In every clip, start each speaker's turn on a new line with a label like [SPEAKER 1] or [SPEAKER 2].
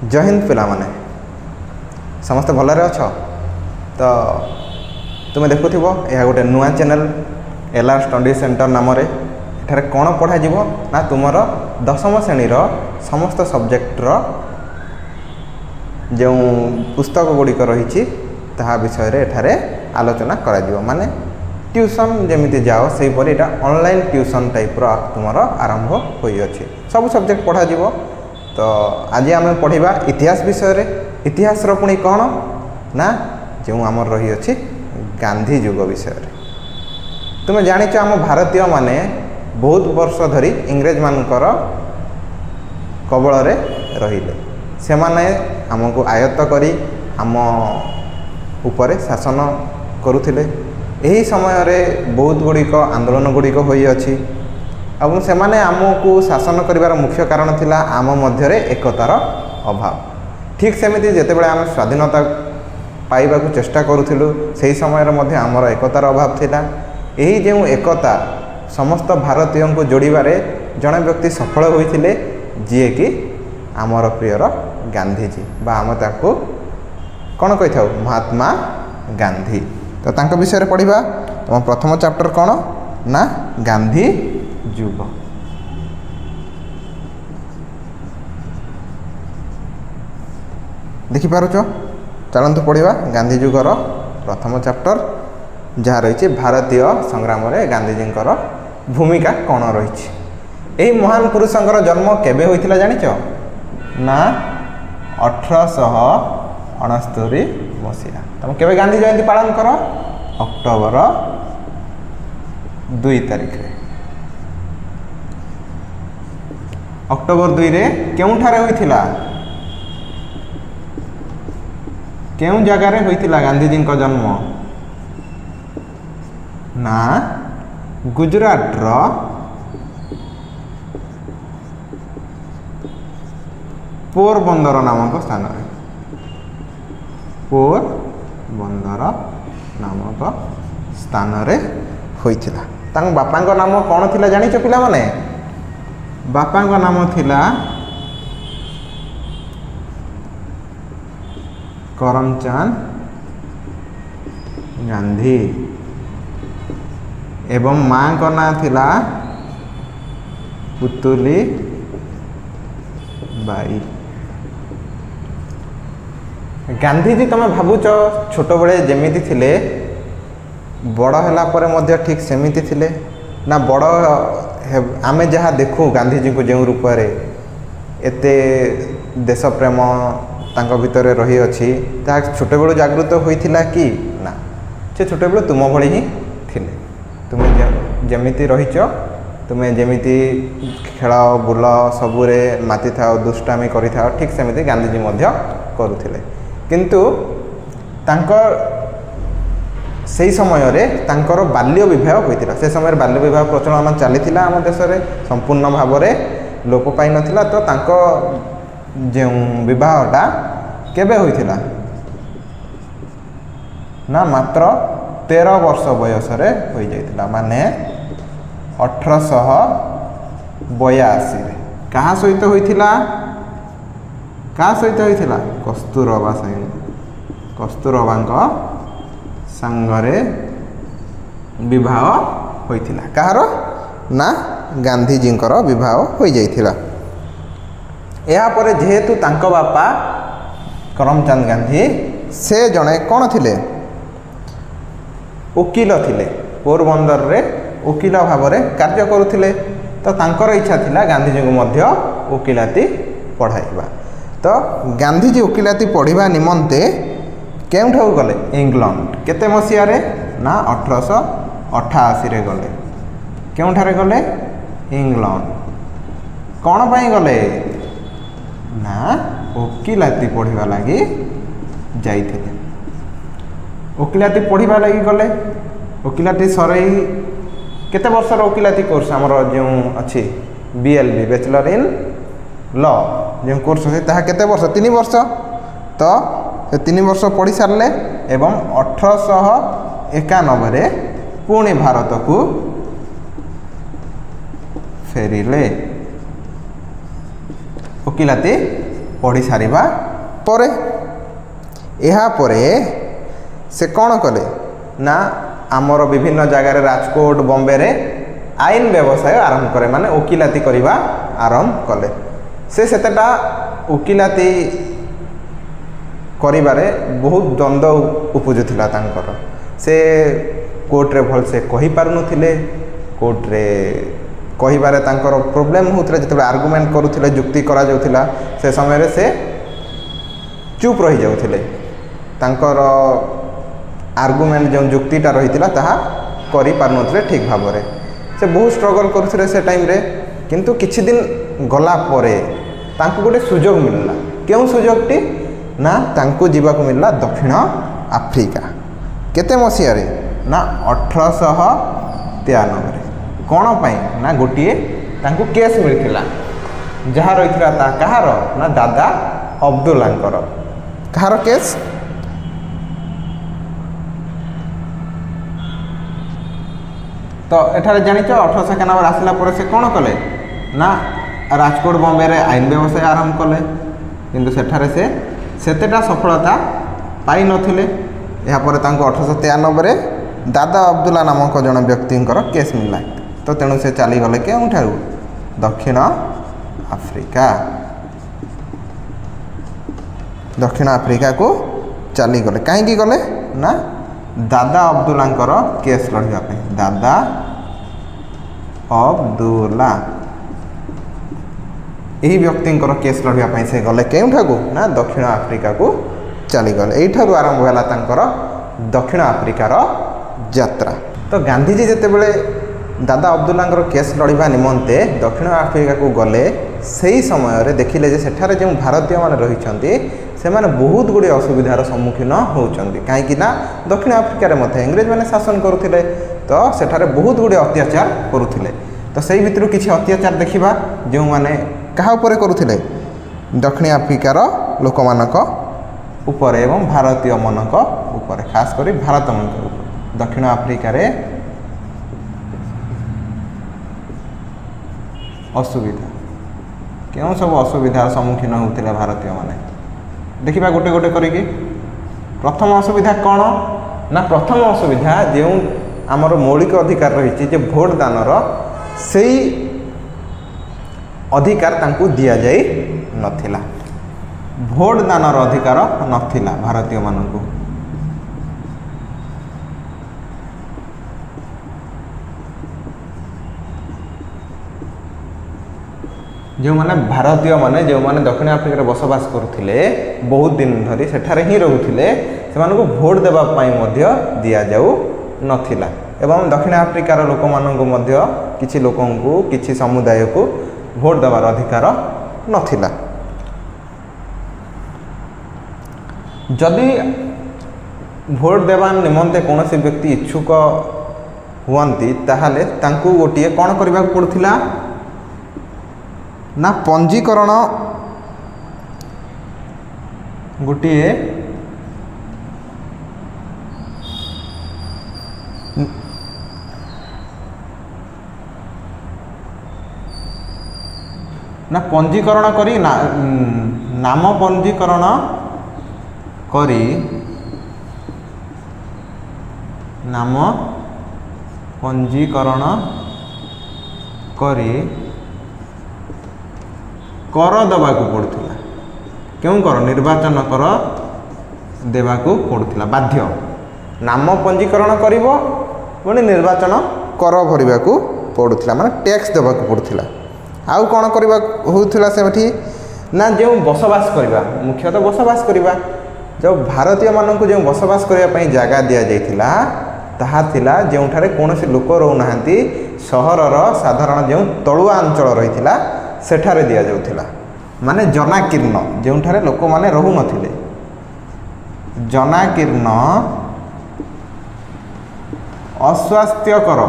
[SPEAKER 1] जय हिंद पिला माने समस्त भलरे अछ। तो तुम देखुव यह गोटे नुआ चैनल एलआर स्टडी सेंटर नाम एठारे कौन पढ़ा ना तुमर दशम श्रेणीर समस्त सब्जेक्टर जो पुस्तक गुड़िक रही विषय एठारे आलोचना करा माने ट्यूशन जमी जाओ से परी ऑनलाइन ट्यूशन टाइप तुमर आरंभ होइछि सब सब्जेक्ट पढ़ा। तो आज आम पढ़ा इतिहास विषय रे। इतिहास पुणी कौन ना जो आमर रही अछि गांधी युग विषय रे। तुम जानिच आम भारतीय माने बहुत वर्ष धरी इंग्रेज मानकर कबल रे रहिले। से माने हमको आयत्त करी आम उपरे शासन करुथिले। यही समय रे बहुत गुड़िक आंदोलन गुड़िक होई अछि और से माने आमको शासन करिवार मुख्य कारण थिला आम मध्यरे एकतार अभाव। ठीक सेमिति जेतेबेले आम स्वाधीनता पाइबाकू चेष्टा करूथिलु सेही समय रे मध्ये आमर एकतार अभाव थिला। यही जो एकता समस्त भारतीय को जोड़िबारे जड़े व्यक्ति सफल होइथिले जी कि आमर प्रियर गांधीजी बा आम ताकू कौन कही था महात्मा गांधी। तो तांको विषय पढ़ा तुम प्रथम चैप्टर कौन ना गांधी युग। देखिपारुच चलतु पढ़ा गांधी युगर प्रथम चैप्टर जहाँ रही भारतीय संग्राम रे गांधीजींकर भूमिका कौन रही। यही महान पुरुषंकर जन्म केबे होइथिला जानिच ना 1869 मसीहा। तुम केबे गांधी जयंती पालन कर अक्टोबर 2 तारिख रे। अक्टोबर 2 रे केउठारे होइथिला केउ जगार होइथिला गांधीजी का जन्म ना गुजरात रो पोरबंदर नामक स्थान रे। पोरबंदर नामक स्थान रे होइथिला। तांग बापा को नाम कौन थिला जानिच पिला माने? बापा को नाम थिला करमचंद गांधी एवं माँ का नाम थिला पुतुली बाई। गांधीजी तुम भावुच छोट बड़े जमीती थिले बड़ हैला परे मध्य ठीक सेमिति थिले ना? बड़ आमे जहाँ देखू गांधीजी को जो रूप रे एते देश प्रेम तांको भितर रही अछि ताहा छोटे बेलू जागृत होइथिला कि ना? से छोटे बेलू तुम भली ही थिले। तुम जमीती रहीच तुम्हें जमीती खेल बुल सबुरे माति थाओ दुष्टामी करि थाओ ठीक सेमिति गांधीजी मध्य करुथिले। किंतु तांकर सेही समय रे तांकर बाल्य विवाह होइतिला। से समय बाल्य विवाह प्रचलन चलीथिला आम देश रे संपूर्ण भाव रे लोप पाई नथिला। तो तांको जे विवाहटा केबे होइतिला ना मात्र 13 वर्ष बयस रे होई जाइतिला माने 1882 रे। कहा सहित होइतिला का सहित होइतिला? कस्तूरबा सहित कस्तूरबांको संगरे विवाह होइतिला। कहार ना गांधीजींकर विवाह होई जाइतिला। या परे जेहेतु तांको बापा करमचंद गांधी से जड़े कौन थिले वकील थिले। पोरबंदर रे वकील भाव रे कार्य करुथिले। तो तांकर इच्छा थिला गांधीजी को मध्य वकीलाती पढ़ाइबा। तो गांधीजी वकीलाती पढ़िबा निमंते केउठाऊ गले? इंग्लैंड। केते मसीहा रे ना 1888 रे गले। केउठारे गले? इंग्लैंड। कौन पाई गले ना वकीलाती पढ़िबा लगी जाइथिले। वकीलाती पढ़िबा लगी गले। वकीलाती सरई केते वर्षर वकीलाती कोर्स हमर जो अछि बीएलबी बैचलर इन लॉ जो कोर्स अछि ताहा केते वर्ष? 3 वर्ष। तो 3 वर्ष पढ़ी सारे एवं 1891 रे पुणी भारत को फेरिले वकीलाती पढ़ी सारिबा परे ଏହା ପରେ से कौन कले ना आमर विभिन्न जगार राजकोट बॉम्बे रे आईन व्यवसाय आरंभ करे माने वकिलाती करवा आरंभ कले से सेतेटा वकिलाती करिबारे बहुत द्वंद्व उपजुथिला तांकर से कोर्ट रे भल से कहि पारु नथिले कोर्ट रे कहिबारे तांकर प्रॉब्लम होतले जते आर्गुमेंट करूथिले जुक्ति करा जाउथिला से समय रे से चुप रही जाउथिले तांकर आर्गुमेंट जो जुक्तिटा रही ताहा करि पारु नथिले ठीक भाव रे से बहुत स्ट्रगल करूथिले से टाइम रे किंतु किछि दिन गला परे तांको गोटे सुजोग मिलला केउ सुजोगटी ना तांको जीवा को मिलला दक्षिण आफ्रिका केते मसिया रे ना 1893 रे कोन पई ना गोटिए तांको केस मिलथिला जहा रहिथिला ता कहार ना दादा अब्दुल्लांकर कहार केस तो एठारे जानिछ 1891 आसला पर से कोन कले ना राजकोट बॉम्बे रे आईन व्यवसाय आरंभ कले किंतु सेठारे से सेतेटा सफलता पाई नथिले या पर तांको 1893 रे दादा अब्दुल्ला नामक जन व्यक्तिंकर केस मिलला तो तेणु से चली गले केउठारु दक्षिण आफ्रिका को चली गले कहीं गले ना दादा अब्दुल्लांकर केस लड़िया पे दादा अब्दुल्ला यही व्यक्तिंकर केस लड़िया पे से गले केउठाकू ना दक्षिण आफ्रिका को चली गले एठारु आरंभ होला तांकर दक्षिण आफ्रिकार यात्रा तो गांधीजी जेते बेले दादा अब्दुल्लांकर केस लड़िबा निमंते दक्षिण आफ्रिका को गले सही समय रे देखिले जे सेठारे जो भारतीय माने रहिछंती से माने बहुत गुडी असुविधार सम्मुखीन होउछंती काहे कि ना दक्षिण आफ्रिका रे मते इंग्रेज माने शासन करुथिले तो सेठारे बहुत गुडी अत्याचार करुथिले तो सही भितरु किछि अत्याचार देखिबा जो माने कहा ऊपर करुथिले दक्षिण आफ्रिकार लोक मानक ऊपर एवं भारतीय मानक ऊपर खास करी भारत मानक ऊपर दक्षिण आफ्रिका रे असुविधा क्यों सब असुविधार सम्मुखीन होते भारतीय माने देखा गोटे गोटे करिकी प्रथम असुविधा कौन ना प्रथम असुविधा जो आमर मौलिक अधिकार रही भोट दानर से अधिकार तांकु दिया जाई नथिला भोट दानर अधिकार नथिला भारतीय मानकु जो माने भारतीय माने जो माने दक्षिण आफ्रिका बसवास करुथिले बहुत दिन धरी सेठारे ही रहुथिले सेमानकु भोट देबा पई मध्य दिया जाऊ नथिला एवं दक्षिण आफ्रिकार लोक मानकु मध्य किछि लोकंकु किछि समुदाय को भोट देबार अधिकार नथिला जदि भोट देबा निमंते कोनोसी व्यक्ति इच्छुक हुअंती ताहाले तांकु गोटिए कोन करबा पड़थिला ना पंजीकरण गोटिए ना पंजीकरण करी ना नाम पंजीकरण करी नाम पंजीकरण करी कर देवाकू पड़ुला क्यों कर निर्वाचन कर देवाकू पड़ुला बाध्य नाम पंजीकरण करिवो पुणी निर्वाचन कर भरिबाकू पड़ुला माने टैक्स देवाकू पड़ुला आउ कौन करबा होउथिला सेठी ना जो बसवास करबा मुख्यतः बसवास करबा जो भारतीय मानक जो बसवास करबा पई जागा दिया जाइथिला ताहा थिला जोठारे कोनोसी लोक रहू नाहंती सहरर साधारण जो तळुआ अंचल रहिथिला सेठारे दिया जाउथिला माने जनाकीर्ण जोठारे लोक माने रहू नथिले जनाकीर्ण अस्वास्थ्यकर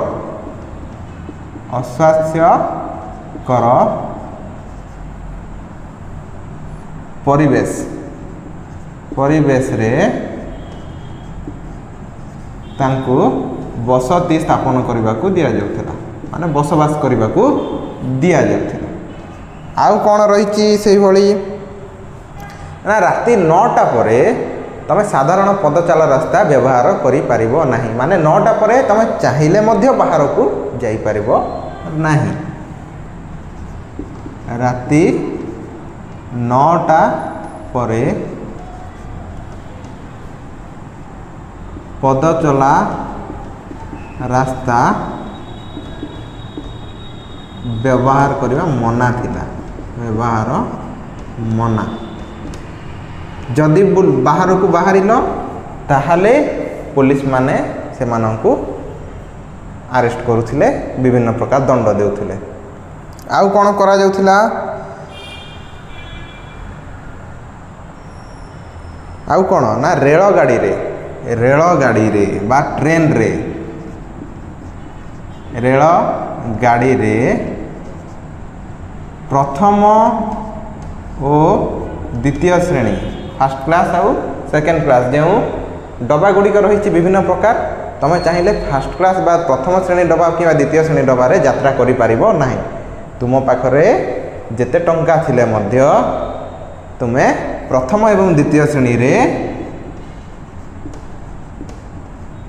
[SPEAKER 1] परिवेश रे तांको बसती स्थापन करने को दि जाउथिला माने बसवास करने को दि जाउथिला आउ कौन रही से भली ना राति 9टा पर तुम साधारण पदचाल रास्ता व्यवहार करि नहीं माने 9टा पर तुम चाहिए बाहर को जापर नहीं राति 9टा पर पदचला रास्ता व्यवहार करने मना थिला व्यवहार मना जदि बाहर को बाहर ताहले पुलिस माने से मानंकु अरेस्ट करुथिले विभिन्न प्रकार दंड देउथिले। आउ कोन करा जाउथिला आउ कोन ना रेल गाड़ी रे बा ट्रेन रे रेल गाड़ी रे प्रथम और द्वितीय श्रेणी फर्स्ट क्लास आउ सेकेंड क्लास जो डब्बा गुड़िक रही विभिन्न प्रकार तुम चाहिए फर्स्ट क्लास बा प्रथम श्रेणी डब्बा कि द्वितीय श्रेणी डब्बारे यात्रा करि परिबो नाही तुम पाखरे जेते टंका थिले मध्य तुमे प्रथम एवं द्वितीय श्रेणी रे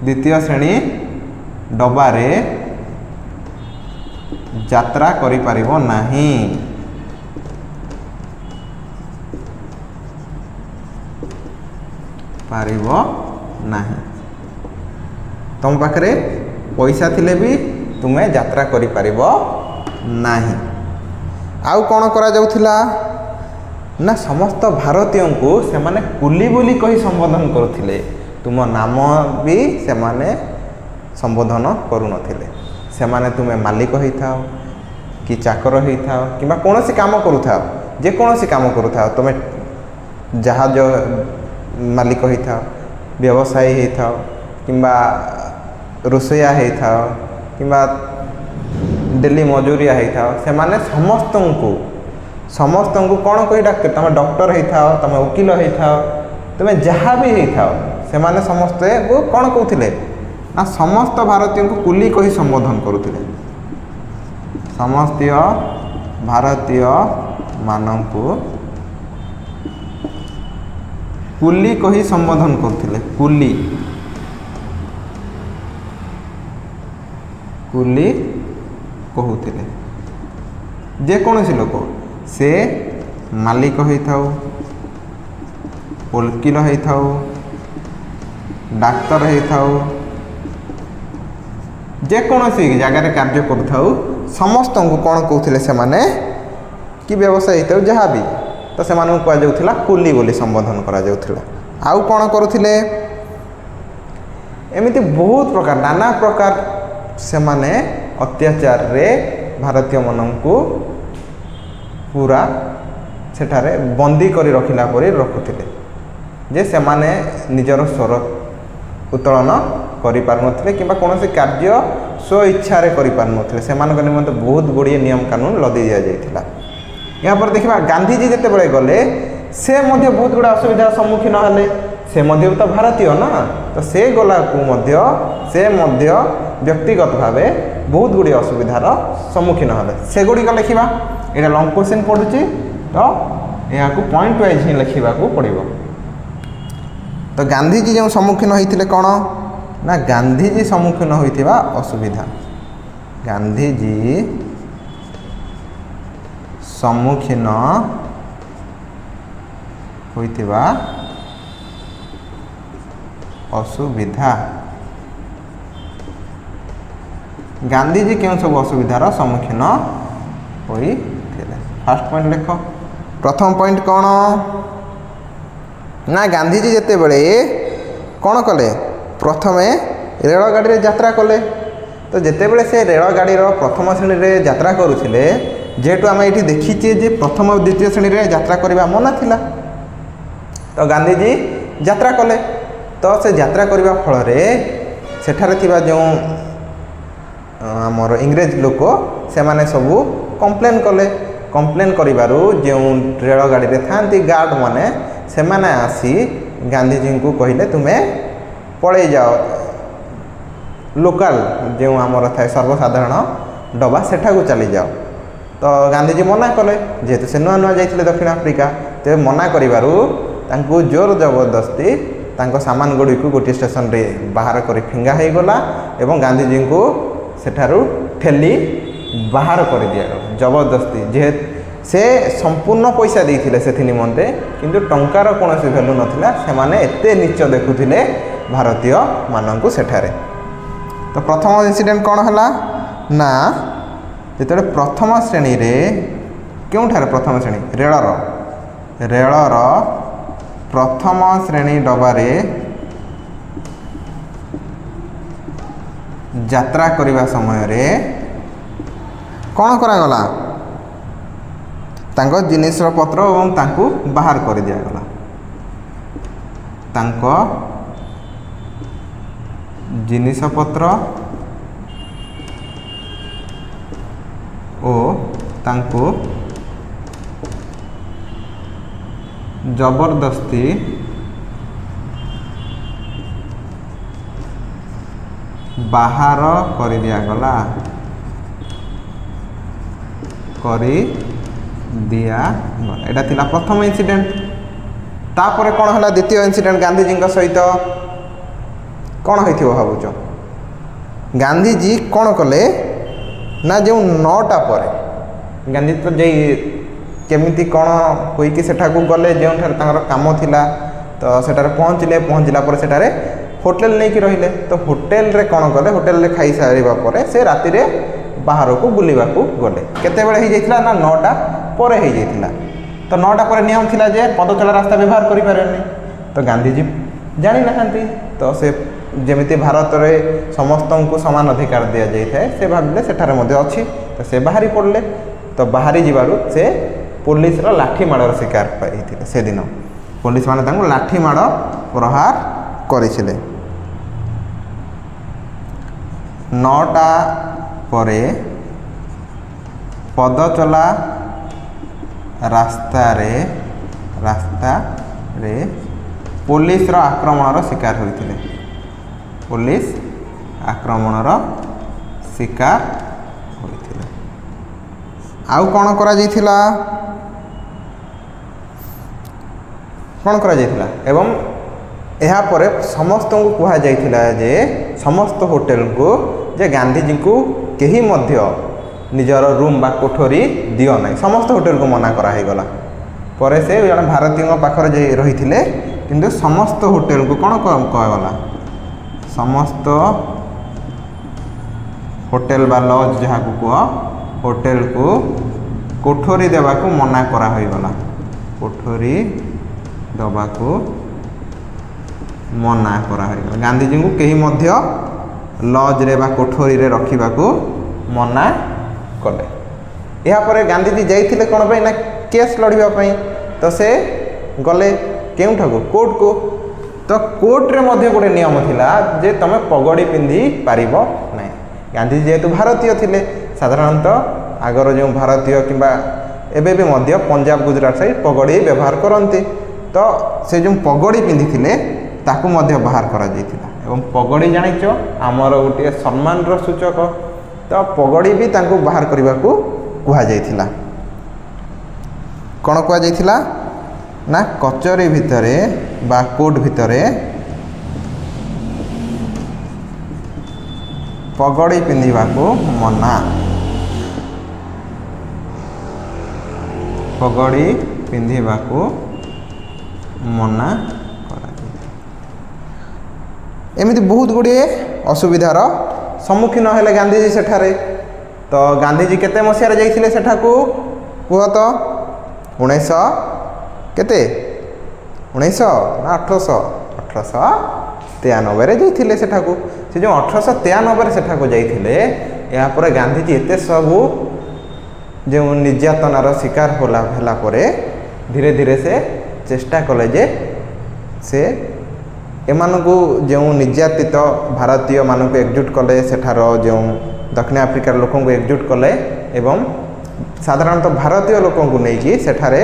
[SPEAKER 1] द्वितीय श्रेणी डब्बारे यात्रा करि परिबो नाही। पारिबो नाही तुम पाखरे पैसा थिले भी तुमे यात्रा करि परिबो नाही। आउ कोन करा जाउथिला ना समस्त भारतीयों को से माने कुली बोली कही संबोधन करुथिले तुम नाम भी से माने संबोधन करू नथिले से माने तुमे मालिक होई थाओ कि चाकर होई थाओ किबा कोनोसी काम करू थाओ जे कोनोसी काम करू थाओ तुमे जहाज मालिक होई थाओ व्यवसायी होई थाओ किबा रोसैया होई थाओ किबा डेली मजूरिया होई थाओ से माने समस्त को कौन कही डाक तुम डॉक्टर होई थाओ तुम वकील होई थाओ तुम जहाँ भी होई थाओ से माने समस्ते को कौन कहते ना समस्त भारतीयों को कुली कही संबोधन करुथिले समस्त भारतीय मानंकु कुली कही संबोधन करथिले कुली कहूथिले जे कौन लोक से मालिक होई थाउ वकील होई थाउ डाक्तर होई थाउ जे कौन जगार कार्य करुथाउ समस्त को कौन कहते से माने कि व्यवसाय होता जहाँ भी तो से कहुला कुली बोली संबोधन करा जाउथिला। आउ कौन करुथिले एमिति बहुत प्रकार नाना प्रकार से माने अत्याचार रे भारतीय मनंकु पूरा सेठारे बंदी करी रखिला परी रखुथिले जे से माने निजर स्वर उत्तोलन करि पारनथिले किबा कोनोसी कार्य स्व इच्छा रे करि पारनथिले सेमानक निमंते बहुत गुड़िए नियम कानून लदी दिया जाइथिला। यहाँ पर देखा गांधीजी जिते बड़े गले से मध्य बहुत गुड़ा असुविधार सम्मुखीन हेले से मध्य तो भारतीय ना तो से गला को मध्य से मध्य व्यक्तिगत भावे बहुत गुड़ी असुविधार सम्मुखीन हेले से गुड़िक लिखा यहाँ लंग क्वेश्चन पड़ुची तो यहाँ को पॉइंट वाइज ही लिखा पड़ो। तो गांधीजी जो सम्मुखीन होते कौन ना गांधीजी सम्मुखीन होता असुविधा गांधीजी सम्मुखीन होइतिबा असुविधा गांधीजी क्यों सब असुविधार सम्मुखीन होइथिले फर्स्ट पॉइंट लिख। प्रथम पॉइंट कौन ना गांधीजी जेते बड़े कौन कले प्रथमे रेलगाड़ी यात्रा कले तो जेते बड़े से रेलगाड़ी प्रथम श्रेणी रे यात्रा करुथिले जेहेतु आम ये देखीचे जे प्रथम और द्वितीय श्रेणी रे यात्रा करने मना थिला तो गांधीजी यात्रा कले तो से यात्रा करने फल सेठारे थिबा जो आमर इंग्रेज लोक से माने सबू कंप्लेन करिबारु जो रेलगाड़ी रे थांती गार्ड माने से माने आसी गांधीजी को कहले तुम्हें पड़े जाओ लोकल जो आमर थाए सर्वसाधारण डब्बा सेठा को चली जाओ तो गांधीजी मना कले जेहेतु से नुआ नुआ जाइथिले दक्षिण आफ्रिका तेज मना करिबारु तांकु जोर जबरदस्ती तांको सामान गुड़ी को गोटे स्टेशन रे बाहर कर फिंगा हो गला एवं गांधीजी को सेठारु ठेली बाहर कर दिया जबरदस्ती जे से संपूर्ण पैसा देइथिले सेथि निमंते किंतु टंकार कोनोसी वैल्यू नथिला से माने एते नीच देखुथिले भारतीय माननकु सेठारे। तो प्रथम इंसिडेंट कौन हला ना जिते प्रथम श्रेणी रे क्योंठारे प्रथम श्रेणी रेलर प्रथम श्रेणी डबारे यात्रा करिबा समय रे कौन करागला तांको जिनिस पत्र एवं तांको बाहर कर दिया गला तांको जिनिस पत्र ओ तांको जबरदस्ती बाहर कर दिया गला करी दिया एटा थिला प्रथम इंसिडेंट। तापर कौन है द्वितीय इंसिडेंट गांधीजी सहित कौन होइथिबो भाबुच गांधीजी कौन कले ना जो 9टा पर गांधी तो जे केमिति कौन होइकि सेठाकू गले जो काम थिला तो सेठारे पहुँचला पर सेठारे होटेल नहीं कि रहिले तो होटेल रे कौन कले होटेल रे खाई सारिबा परे से राति रे बाहर को बुलवा गले केते बेले हो जाइथिला ना 9टा पर हो जाइथिला तो 9टा पर नियम थिला जे पदचला रास्ता व्यवहार करि पारेनी तो गांधीजी जानि नाहंती तो से जेमिति भारत रे समस्त को समान अधिकार दिया जाय थाए से भाबिले सेठारे मध्ये अछि तो से बाहरी पड़ले तो बाहरी जिबारु से पुलिस रो लाठी माड़र शिकार पाइथिले से दिन पुलिस माने तांको लाठी माड़ प्रहार करिसिले 9टा परे पदचला रास्ता रे पुलिस रो आक्रमण रो शिकार होइथिले पुलिस आक्रमण रो शिकार होइथिले। आउ कोन करा जाइथिला एवं यहा पर समस्त को कहा जाइथिला जे समस्त होटेल को जे गांधीजी को केही मध्य निजर रूम बा कोठरी दियो नहीं समस्त होटेल को मना करा है गला पर से जन भारतीय पाखर जे रहिथिले किंतु समस्त होटेल को कौन कह गला समस्त होटेल बा लॉज जहाँ को कह होटेल को कोठरी देवा को मना करा होई गला कोठरी देवा को मना करा होई गला गांधीजी को केही मध्य लॉज रे बा कोठरी रे रखिबा को मना कले। या पर गांधीजी जाइथिले कोन पे ना केस लड़िबा पई तो से गले केउठाको कोर्ट को तो कोर्ट रे मध्ये गोटे नियम थिला जे तमे पगड़ी पिंधि पारिबो नै गांधीजी जेतु भारतीय थिले साधारणतः आगर जो भारतीय किंबा एबे भी मध्य पंजाब गुजरात साइड पगड़ी व्यवहार करंती तो से जो पगड़ी पिंधि थिले ताकू मध्य बाहर करा जाइथिला एवं पगड़ी जानिचो आमर गोटे सम्मान रो सूचक तो पगड़ी भी तांको बाहर करने को कहा जाइथिला कौन कहा जाइथिला ना कचरी भितरे बा कोर्ट भितरे पगड़ी पिंधिबा को मना पगड़ी पिंधिबा को मना एमती बहुत गुड़े असुविधार सम्मुखीन हेले गांधीजी सेठारे तो गांधीजी केते मसीहारे जाइथिले सेठाकू कुह तो 1900 केते 1900 ना 1893 रे जाइथिले सेठाकू से जो 1893 रे सेठाकू जाइथिले या पर गांधीजी एते सबू जो निर्यातनार शिकार होला परे धीरे धीरे से चेष्टा कले जे से एमानकू जो निर्यातित भारतीय मानक एकजुट कले सेठार जो दक्षिण आफ्रिकार लोक को एकजुट कले एवं साधारणतः भारतीय लोक को लेकिन सेठारे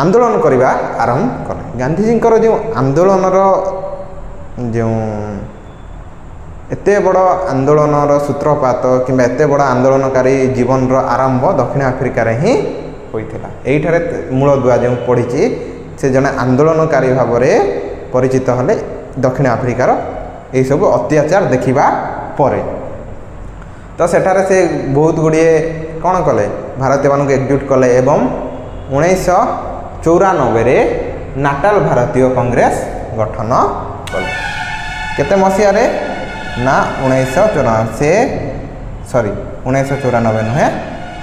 [SPEAKER 1] आंदोलन करने आरंभ कले गांधीजी जो आंदोलनर जो एते बड़ आंदोलनर सूत्रपात कि एते बड़ आंदोलनकारी जीवन आरंभ दक्षिण आफ्रिकार ही होइथिला एइठारे मूलदुआ जो पढ़ी से जने आंदोलनकारी भाव में परिचित हले दक्षिण अफ्रिकार यही सब अत्याचार देखा परे तो सेठारे से बहुत गुड़िए कौन कले भारतीय मानक एकजुट कले एवं 1994 नाटाल भारतीय कांग्रेस गठन कले केते मसीह रे ना 1994 से सॉरी 1994 नुहे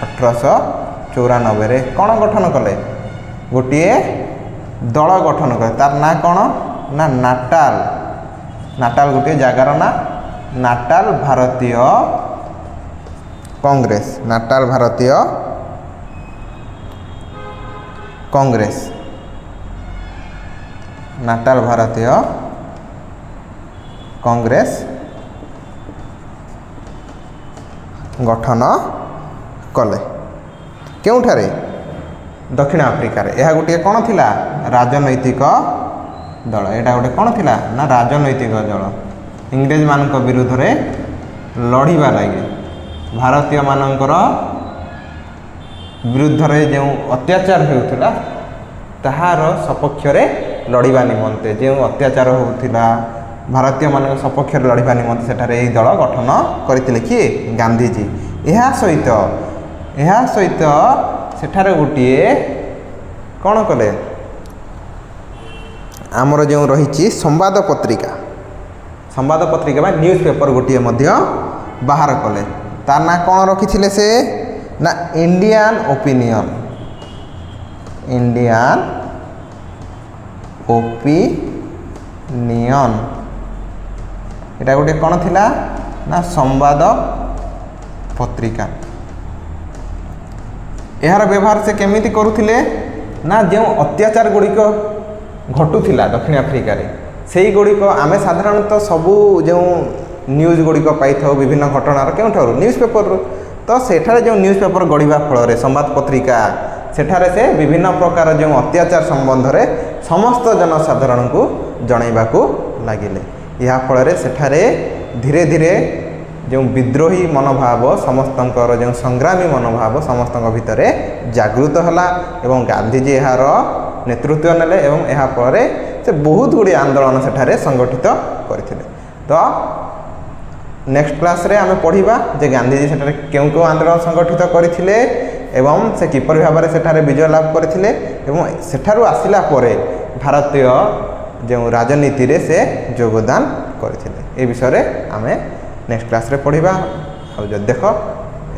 [SPEAKER 1] 1894 कौन गठन कले गोटे दल गठन कले तार ना कौन ना नाटाल नाटाल गोटे जगार ना नाटाल भारतीय कांग्रेस नाटाल भारतीय कांग्रेस नाटाल भारतीय कांग्रेस गठन कले केउठारे दक्षिण अफ्रिकार यह गोटे कौन थिला राजनैतिक दल यहाँ गोटे कौन थिला ना राजनैतिक दल इंग्रेज मान विरुद्ध रे लड़िबा लगे भारतीय मानकर विरुद्ध रे जो अत्याचार होता ताहार सपक्ष रे लड़िबा निमंते जो अत्याचार होता भारतीय मान सपक्ष लड़िबा निमंते सेठारे यही दल गठन करथिले किए गांधीजी यह सहित सेठारे गोटे कौन कले आमर जो रही संवाद पत्रिका न्यूज पेपर गोटे बाहर कले तार ना कौन रखी से ना इंडियन ओपिनियन एटा गोटे कौन थिला ना संवाद पत्रिका यार व्यवहार से केमिति करुथिले ना जो अत्याचार गुड़िक घटुला दक्षिण अफ्रिकार से गुड़िक आम साधारणतः सबू जो न्यूज गुड़िक पाई था विभिन्न घटनार क्यों न्यूज पेपर तो सेठारे जो न्यूज पेपर गढ़ा फल संवाद पत्रिका सेठारे से विभिन्न प्रकार जो अत्याचार संबंध में समस्त जनसाधारण को जनइबा को लगिले या फल सेठारे धीरे धीरे जो विद्रोही मनोभाव समस्तंकर जो संग्रामी मनोभाव समस्त भितर जागृत होला एवं गांधीजी यार नेतृत्व नेले एवं यह फल से बहुत गुड़ी आंदोलन सेठारे संगठित करथिले तो नेक्स्ट क्लास रे आमे पढ़िबा जे गांधीजी सेठारे केउ आंदोलन संगठित करथिले एवं से किपर भाव में सेठारे विजय लाभ करथिले एवं सेठारु आसिला परे भारतीय जो राजनीति रे से योगदान करथिले ए विषय रे आमे नेक्स्ट क्लास रे पढ़िबा आ जो देख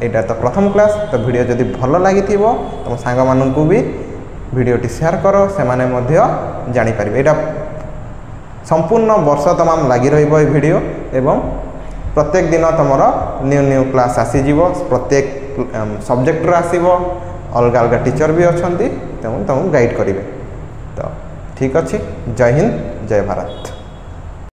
[SPEAKER 1] एटा तो प्रथम क्लास तो वीडियो जदि भल लागि थिबो तुम सांग माननकु भी वीडियोटी शेयर करो से माने मध्य जानि परिबे एटा संपूर्ण वर्ष तमाम लागि रहिबो ए वीडियो एवं प्रत्येक दिन तुमर न्यू क्लास आसीजिवो प्रत्येक सब्जेक्ट आसीबो अलग अलग टीचर भी अच्छा तुमको गाइड करेंगे तो ठीक अच्छे जय हिंद जय भारत।